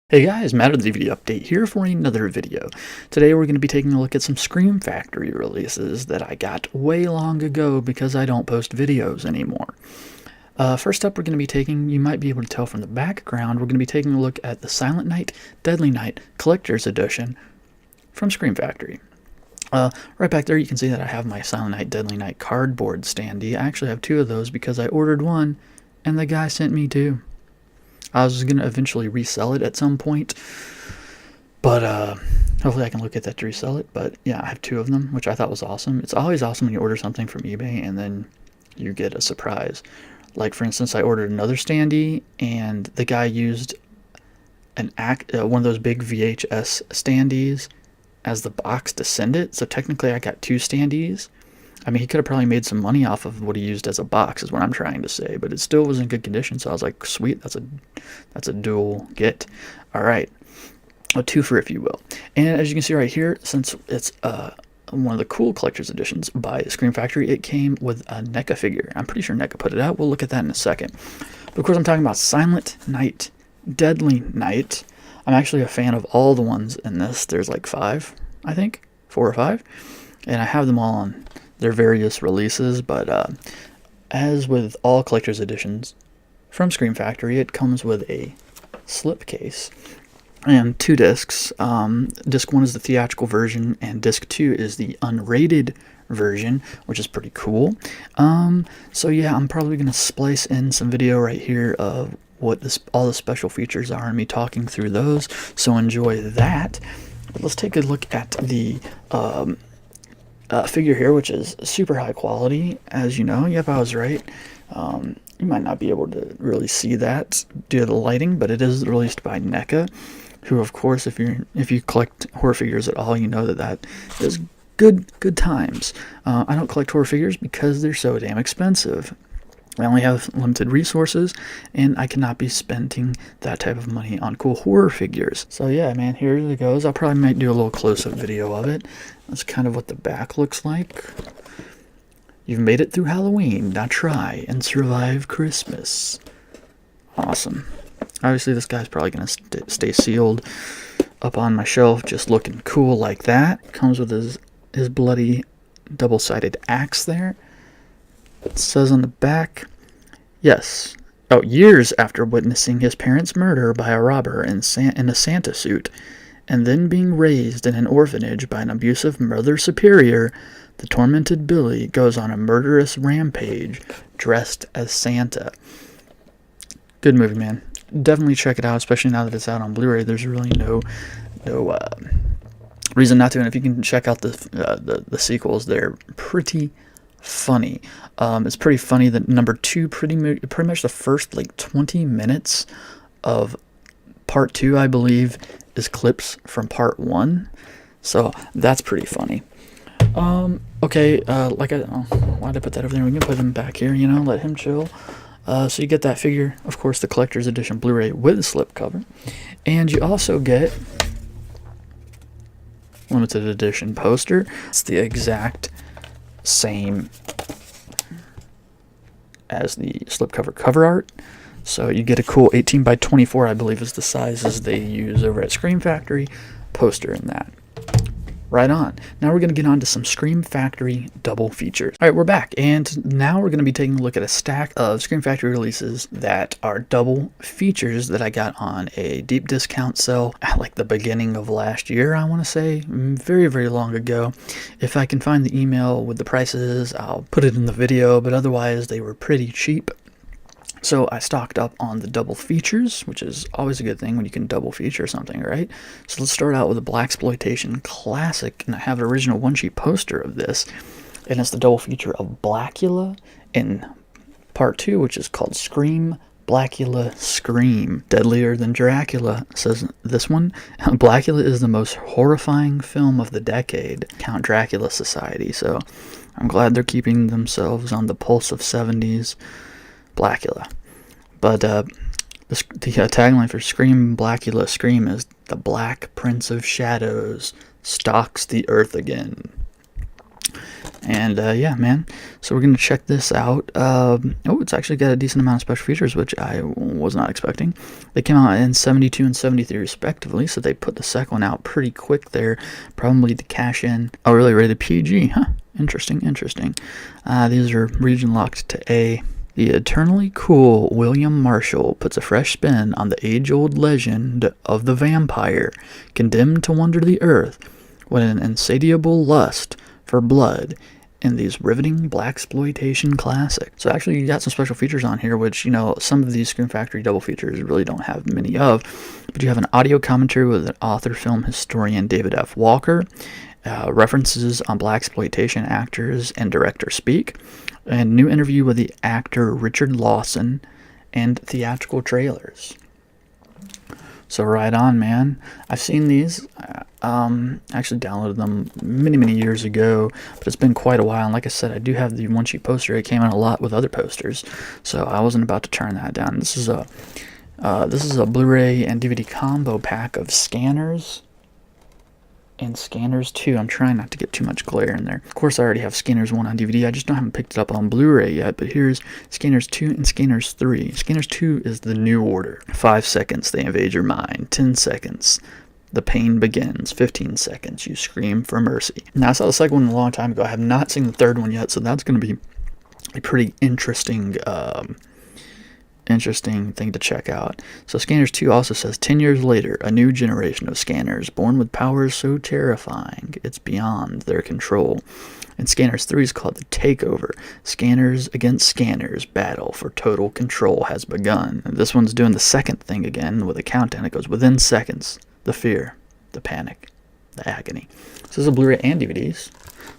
Hey guys, Matt of the DVD Update here for another video. Today we're going to be taking a look at some Scream Factory releases that I got way long ago because I don't post videos anymore. First up, we're going to be taking, you might be able to tell from the background, we're going to be taking a look at the Silent Night, Deadly Night Collector's Edition from Scream Factory. Right back there you can see that I have my Silent Night, Deadly Night cardboard standee. I actually have two of those because I ordered one and the guy sent me two. I was going to eventually resell it at some point, but hopefully I can look at that to resell it. But yeah, I have two of them, which I thought was awesome. It's always awesome when you order something from eBay and then you get a surprise. Like, for instance, I ordered another standee and the guy used one of those big VHS standees as the box to send it. So technically I got two standees. I mean, he could have probably made some money off of what he used as a box, is what I'm trying to say. But it still was in good condition, so I was like, sweet, that's a dual get. All right, a twofer, if you will. And as you can see right here, since it's one of the cool collector's editions by Scream Factory, it came with a NECA figure. I'm pretty sure NECA put it out. We'll look at that in a second. But of course, I'm talking about Silent Night, Deadly Night. I'm actually a fan of all the ones in this. There's like 5, I think, 4 or 5. And I have them all on their various releases, but as with all collector's editions from Scream Factory, it comes with a slipcase and 2 discs. Disc 1 is the theatrical version, and disc 2 is the unrated version, which is pretty cool. So yeah, I'm probably going to splice in some video right here of what all the special features are and me talking through those, so enjoy that. But let's take a look at the figure here, which is super high quality, as you know. Yep, I was right. You might not be able to really see that due to the lighting, but it is released by NECA, who, of course, if you collect horror figures at all, you know that is good times. I don't collect horror figures because they're so damn expensive. I only have limited resources, and I cannot be spending that type of money on cool horror figures. So yeah, man, here it goes. I probably might do a little close-up video of it. That's kind of what the back looks like. You've made it through Halloween. Now try and survive Christmas. Awesome. Obviously, this guy's probably going to stay sealed up on my shelf, just looking cool like that. Comes with his bloody double-sided axe there. It says on the back, yes, years after witnessing his parents' murder by a robber in a Santa suit, and then being raised in an orphanage by an abusive mother superior, the tormented Billy goes on a murderous rampage dressed as Santa. Good movie, man. Definitely check it out, especially now that it's out on Blu-ray. There's really no reason not to. And if you can check out the sequels, they're pretty funny. It's pretty funny that number 2, pretty much the first like 20 minutes of part 2, I believe, is clips from part 1. So that's pretty funny. Okay, why'd I put that over there? We can put him back here, let him chill. So you get that figure, of course, the collector's edition Blu-ray with a slipcover. And you also get limited edition poster. It's the exact same as the slipcover cover art, so you get a cool 18 by 24, I believe is the sizes they use over at Scream Factory, poster in that. Right on. Now we're going to get on to some Scream Factory double features. Alright, we're back, and now we're going to be taking a look at a stack of Scream Factory releases that are double features that I got on a deep discount sale at like the beginning of last year, I want to say, very, very long ago. If I can find the email with the prices, I'll put it in the video, but otherwise they were pretty cheap. So I stocked up on the double features, which is always a good thing when you can double feature something, right? So let's start out with a blaxploitation classic, and I have an original one-sheet poster of this, and it's the double feature of Blackula in part 2, which is called Scream, Blackula, Scream. Deadlier than Dracula, says this one. Blackula is the most horrifying film of the decade, Count Dracula Society, so I'm glad they're keeping themselves on the pulse of 70s Blackula. But the tagline for Scream, Blackula, Scream is "The Black Prince of Shadows stalks the earth again." And yeah, man, so we're going to check this out. Oh, it's actually got a decent amount of special features, which I was not expecting. They came out in 72 and 73 respectively, so they put the second one out pretty quick there, probably to cash in. Oh, really? Rated PG, huh? Interesting. These are region locked to A. The eternally cool William Marshall puts a fresh spin on the age-old legend of the vampire, condemned to wander the earth with an insatiable lust for blood in these riveting blaxploitation classics. So actually you got some special features on here, which, you know, some of these Scream Factory double features really don't have many of, but you have an audio commentary with an author film historian David F. Walker, references on blaxploitation actors and director speak, and new interview with the actor Richard Lawson, and theatrical trailers. So right on, man. I've seen these. Actually downloaded them many years ago, but it's been quite a while. And like I said, I do have the one sheet poster. It came in a lot with other posters, so I wasn't about to turn that down. This is a Blu-ray and DVD combo pack of Scanners and Scanners 2. I'm trying not to get too much glare in there. Of course, I already have Scanners 1 on DVD. I just haven't picked it up on Blu-ray yet, but here's Scanners 2 and Scanners 3. Scanners 2 is the new order. 5 seconds, they invade your mind. 10 seconds, the pain begins. 15 seconds, you scream for mercy. Now, I saw the second one a long time ago. I have not seen the third one yet, so that's going to be a pretty interesting thing to check out. So Scanners 2 also says, 10 years later, a new generation of scanners born with powers so terrifying it's beyond their control. And Scanners 3 is called The Takeover. Scanners against scanners battle for total control has begun. And this one's doing the second thing again with a countdown. It goes within seconds. The fear, the panic, the agony. So this is a Blu-ray and DVDs.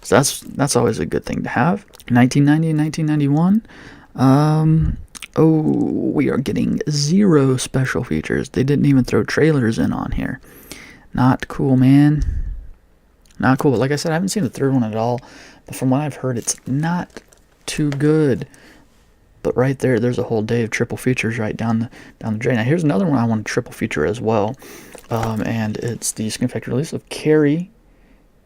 So that's always a good thing to have. 1990 and 1991. We are getting 0 special features. They didn't even throw trailers in on here. Not cool, man. Not cool. But like I said, I haven't seen the third one at all. But from what I've heard, it's not too good. But right there's a whole day of triple features right down the drain. Now here's another one I want to triple feature as well. And it's the Scream Factory release of Carrie,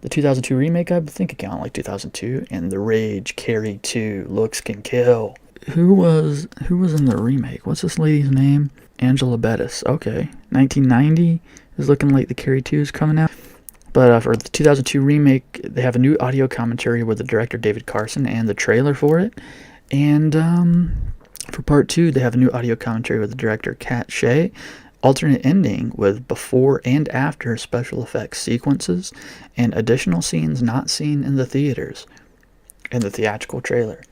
the 2002 remake. I think it came out like 2002, and The Rage, Carrie 2, Looks Can Kill. Who was in the remake? What's this lady's name? Angela Bettis. Okay. 1990 is looking like the Carrie 2 is coming out. But for the 2002 remake, they have a new audio commentary with the director David Carson and the trailer for it. And for part 2, they have a new audio commentary with the director Kat Shea, alternate ending with before and after special effects sequences, and additional scenes not seen in the theaters in the theatrical trailer.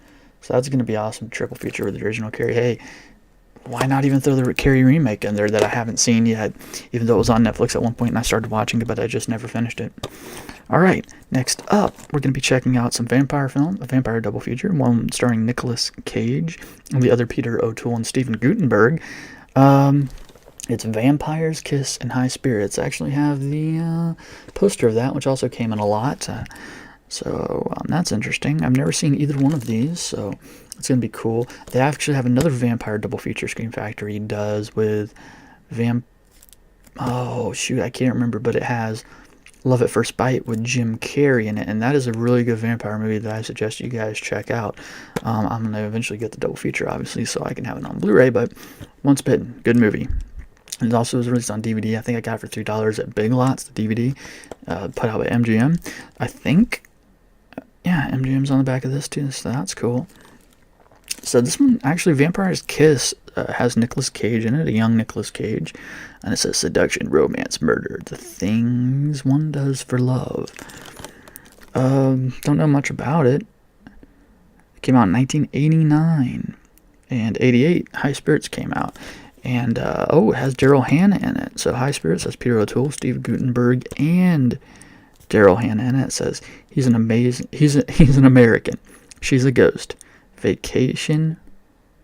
So that's going to be awesome. Triple feature with the original Carrie. Hey, why not even throw the Carrie remake in there that I haven't seen yet, even though it was on Netflix at one point and I started watching it, but I just never finished it. All right, next up, we're going to be checking out some vampire film, a vampire double feature, one starring Nicolas Cage and the other Peter O'Toole and Stephen Guttenberg. It's Vampire's Kiss and High Spirits. I actually have the poster of that, which also came in a lot. So that's interesting. I've never seen either one of these, so it's going to be cool. They actually have another vampire double feature Scream Factory does with oh, shoot, I can't remember, but it has Love at First Bite with Jim Carrey in it, and that is a really good vampire movie that I suggest you guys check out. I'm going to eventually get the double feature, obviously, so I can have it on Blu-ray, but Once Bitten, good movie. It also was released on DVD. I think I got it for $3 at Big Lots, the DVD, put out by MGM. I think, yeah, MGM's on the back of this too, so that's cool. So this one, actually, Vampire's Kiss has Nicolas Cage in it, a young Nicolas Cage, and it says seduction, romance, murder, the things one does for love. Don't know much about it. It came out in 1989, and 88, High Spirits came out. And, it has Daryl Hannah in it. So High Spirits has Peter O'Toole, Steve Guttenberg, and Daryl Hannah in it. It says he's an American. She's a ghost. Vacation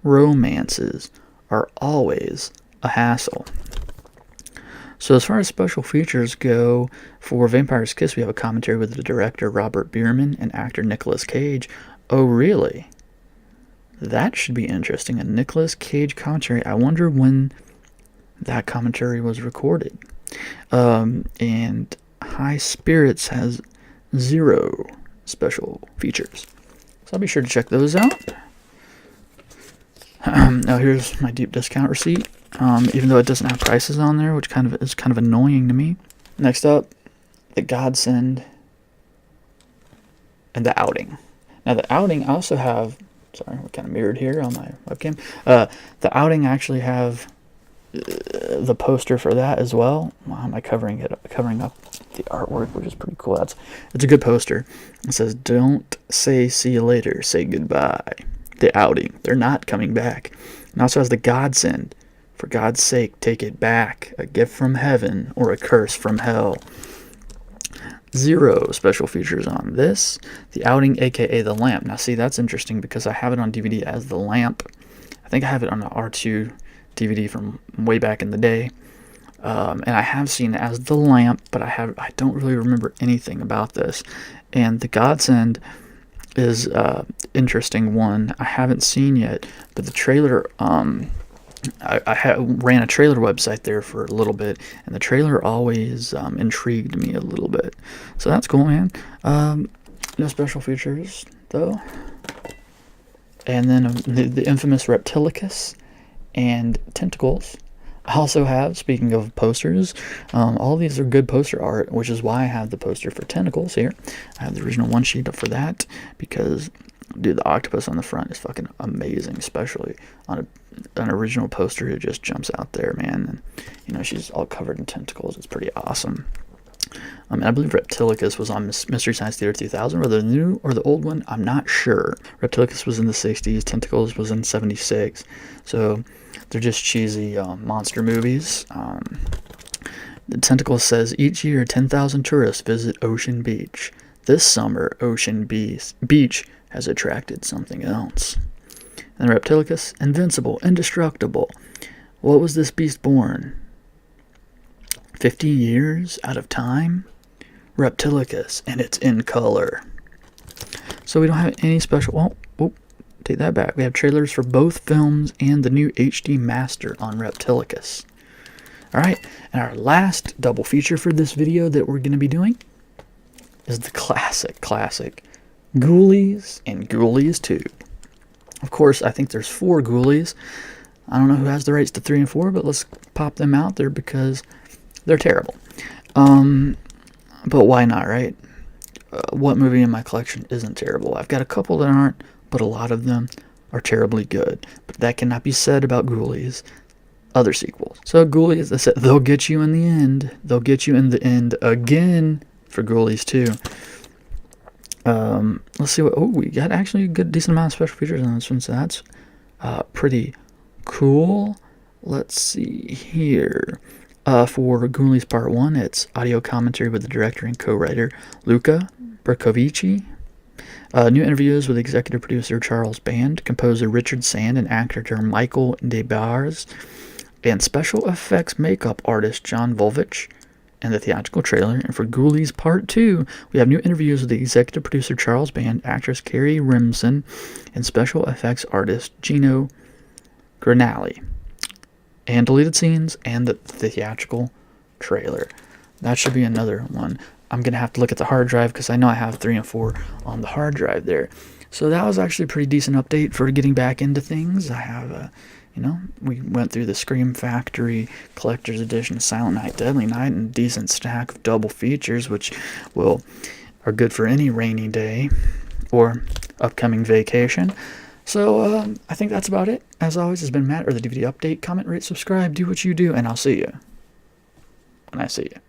romances are always a hassle. So as far as special features go, for Vampire's Kiss, we have a commentary with the director Robert Bierman and actor Nicolas Cage. Oh, really? That should be interesting. A Nicolas Cage commentary. I wonder when that commentary was recorded. And High Spirits has 0 special features. So I'll be sure to check those out. Now here's my deep discount receipt, even though it doesn't have prices on there, which is kind of annoying to me. Next up, the Godsend and the Outing. Now the Outing I also have, sorry, we're kind of mirrored here on my webcam. The Outing I actually have the poster for that as well. Why am I covering up the artwork, which is pretty cool. It's a good poster. It says, "Don't say see you later, say goodbye." The Outing, they're not coming back. And also has the Godsend. For God's sake, take it back. A gift from heaven or a curse from hell. 0 special features on this. The Outing, aka the Lamp. Now see, that's interesting because I have it on DVD as the Lamp. I think I have it on the R2 DVD from way back in the day. And I have seen it as the Lamp, but I don't really remember anything about this. And the Godsend is interesting one I haven't seen yet, but the trailer, I ran a trailer website there for a little bit, and the trailer always intrigued me a little bit. So that's cool, man. No special features though. And then the infamous Reptilicus and Tentacles. I also have, speaking of posters, all of these are good poster art, which is why I have the poster for Tentacles here. I have the original one sheet for that because, dude, the octopus on the front is fucking amazing, especially on an original poster. It just jumps out there, man. And, she's all covered in tentacles. It's pretty awesome. I believe Reptilicus was on Mystery Science Theater 2000, whether the new or the old one, I'm not sure. Reptilicus was in the 60s, Tentacles was in 76, so they're just cheesy monster movies. The Tentacles says, each year 10,000 tourists visit Ocean Beach. This summer, Ocean Beach has attracted something else. And Reptilicus, invincible, indestructible. What was this beast born? 50 years out of time? Reptilicus, and it's in color. So we don't have any special... Oh, take that back. We have trailers for both films and the new HD Master on Reptilicus. Alright, and our last double feature for this video that we're going to be doing is the classic Ghoulies and Ghoulies 2. Of course, I think there's 4 Ghoulies. I don't know who has the rights to 3 and 4, but let's pop them out there because they're terrible. But why not, right? What movie in my collection isn't terrible? I've got a couple that aren't, but a lot of them are terribly good. But that cannot be said about Ghoulies' other sequels. So Ghoulies, I said, they'll get you in the end. They'll get you in the end again for Ghoulies 2. Let's see what... Oh, we got actually a good, decent amount of special features on this one, so that's pretty cool. Let's see here. For Goonies Part One, it's audio commentary with the director and co-writer Luca Bercovici. New interviews with executive producer Charles Band, composer Richard Sand, and actor Michael DeBars, and special effects makeup artist John Volvich, and the theatrical trailer. And for Ghoulies Part 2, we have new interviews with the executive producer Charles Band, actress Carrie Rimson, and special effects artist Gino Grinali. And deleted scenes and the theatrical trailer. That should be another one. I'm going to have to look at the hard drive because I know I have 3 and 4 on the hard drive there. So that was actually a pretty decent update for getting back into things. I have, we went through the Scream Factory Collector's Edition, Silent Night, Deadly Night, and a decent stack of double features, which are good for any rainy day or upcoming vacation. So I think that's about it. As always, it's been Matt, or the DVD Update. Comment, rate, subscribe, do what you do, and I'll see you when I see you.